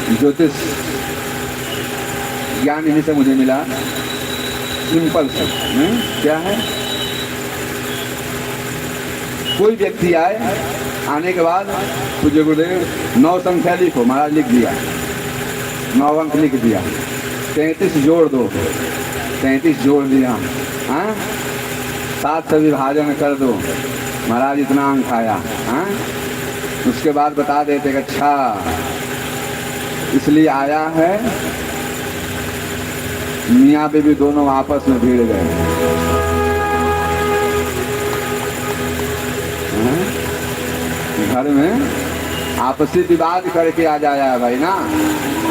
ज्योतिष ज्ञान इन्हीं से मुझे मिला। सिंपल से क्या है, कोई व्यक्ति आए, आने के बाद पूज्य गुरुदेव 9 संख्या लिखो। महाराज लिख दिया, 9 अंक लिख दिया। 33 जोड़ दो, 33 जोड़ दिया। हाँ, 7 से विभाजन कर दो, महाराज इतना अंक आया। हाँ, उसके बाद बता देते कि अच्छा इसलिए आया है। मियाँ बीवी दोनों आपस में भिड़ गए। घर में आपसी विवाद करके आ जाया है भाई ना।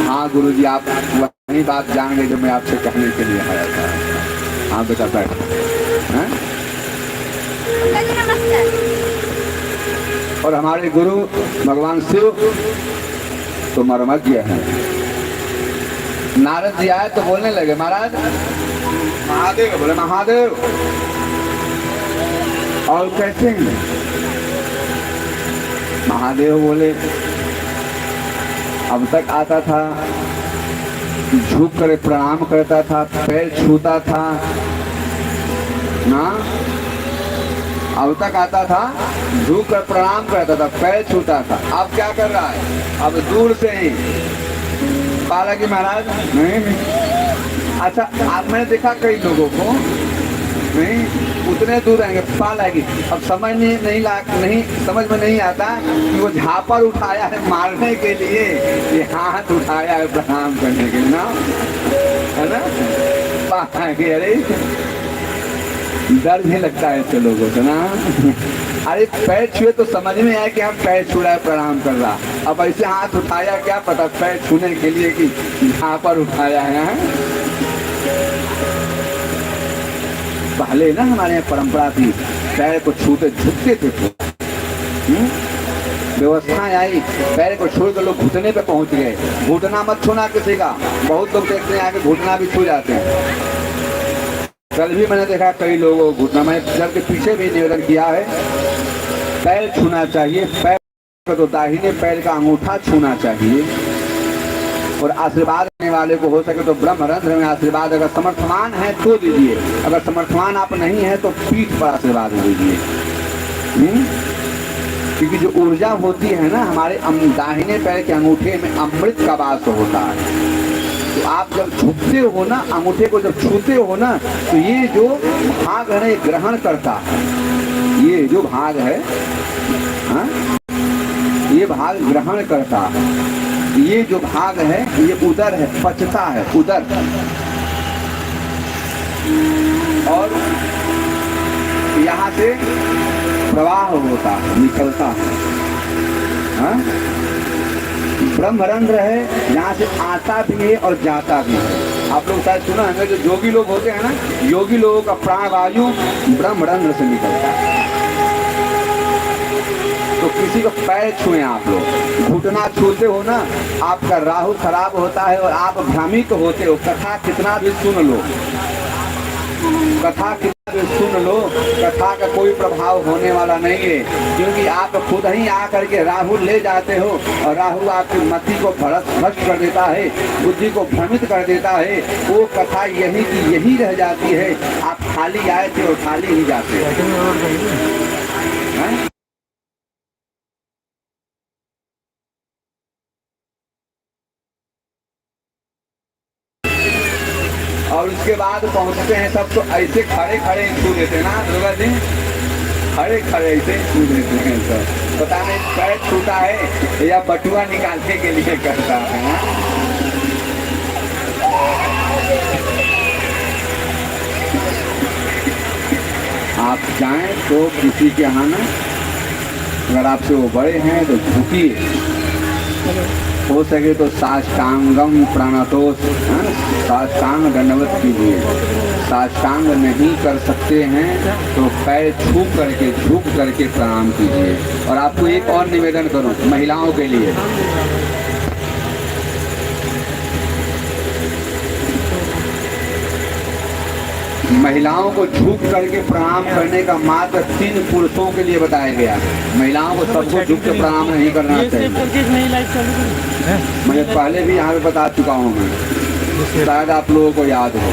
हाँ गुरुजी, आप वही बात जान गए जो मैं आपसे कहने के लिए आया था। हाँ बेटा बैठ। और हमारे गुरु भगवान शिव तो मर्मज्ञ हैं। नारद जी आए तो बोलने लगे, महाराज महादेव। बोले महादेव। और कैसे हैं? महादेव बोले अब तक आता था, झुक कर प्रणाम करता था, पैर छूता था ना। अब तक आता था, झुक कर प्रणाम करता था, पैर छूता था। अब क्या कर रहा है? अब दूर से ही पाला कि महाराज नहीं। अच्छा, आप मैंने देखा कई लोगों को नहीं उतने दूर रहेंगे, पालेगी। अब समझ नहीं समझ में नहीं आता कि वो झापर उठाया है मारने के लिए, ये हाथ उठाया है प्रणाम करने के लिए ना, है ना। पालेगी, अरे डर भी लगता है ऐसे लोगों को ना। अरे पैर छुए तो समझ में आया कि हम पैर छू रहा है, प्रणाम कर रहा। अब ऐसे हाथ उठाया, क्या पता पैर छूने के लिए कि झापर उठाया है। पहले ना हमारे यहाँ परंपरा थी, पैर को छूते झुकते थे। व्यवस्था आई, पैर को छोड़ कर लोग घुटने पे पहुंच गए। घुटना मत छूना किसी का। बहुत लोग देखते हैं आगे घुटना भी छू जाते हैं। कल भी मैंने देखा कई लोगों को घुटना, मैंने जब के पीछे भी निवेदन किया है, पैर छूना चाहिए। पैर को तो दाहिने पैर का अंगूठा छूना चाहिए। और आशीर्वाद देने वाले को हो सके तो ब्रह्मरंध्र में आशीर्वाद, अगर समर्थमान है तो दीजिए, अगर समर्थमान आप नहीं है तो पीठ पर आशीर्वाद दीजिए। क्योंकि जो ऊर्जा होती है ना हमारे दाहिने पैर के अंगूठे में, अमृत का वास होता है। तो आप जब छूते हो ना, अंगूठे को जब छूते हो ना, तो ये जो भाग है ना ये ग्रहण करता है। ये जो भाग है, हाँ, ये भाग ग्रहण करता है। ये जो भाग है ये उदर है, पचता है उदर। और यहाँ से प्रवाह होता है, निकलता है। हाँ? ब्रह्मरंध्र है, यहाँ से आता भी है और जाता भी है। आप लोग शायद सुना है, जो योगी लोग होते हैं ना, योगी लोगों का प्राणवायु ब्रह्मरंध्र से निकलता है। तो किसी को पैर छुए आप लोग, घुटना छूते हो ना, आपका राहु खराब होता है और आप भ्रमित होते हो। कथा कितना भी सुन लो, कथा कितना भी सुन लो, कथा का कोई प्रभाव होने वाला नहीं है। क्योंकि आप खुद ही आकर के राहु ले जाते हो और राहु आपकी मति को भ्रष्ट कर देता है, बुद्धि को भ्रमित कर देता है। वो कथा यही की यही रह जाती है। आप खाली आए थे और खाली ही जाते हैं। और उसके बाद पहुंचते हैं सब तो ऐसे खड़े खड़े छू देते हैं ना दुर्गा जी, खड़े खड़े ऐसे छू देते हैं सब। पता नहीं पैर छूटा है या बटुआ निकालने के लिए करता है। आप जाएं तो किसी के यहाँ ना, अगर आपसे वो बड़े हैं तो झुकिए, हो सके तो साष्टांगम प्रणतोष, साष्टांग दंडवत कीजिए। साष्टांग नहीं कर सकते हैं तो पैर छू करके झुक करके प्रणाम कीजिए। और आपको एक और निवेदन करूं महिलाओं के लिए, महिलाओं को झुक करके प्रणाम करने का मात्र 3 पुरुषों के लिए बताया गया है। महिलाओं को सबको झुक के प्रणाम नहीं करना चाहिए। मैं पहले भी यहाँ पे बता चुका हूँ, मैं शायद आप लोगों को याद हो।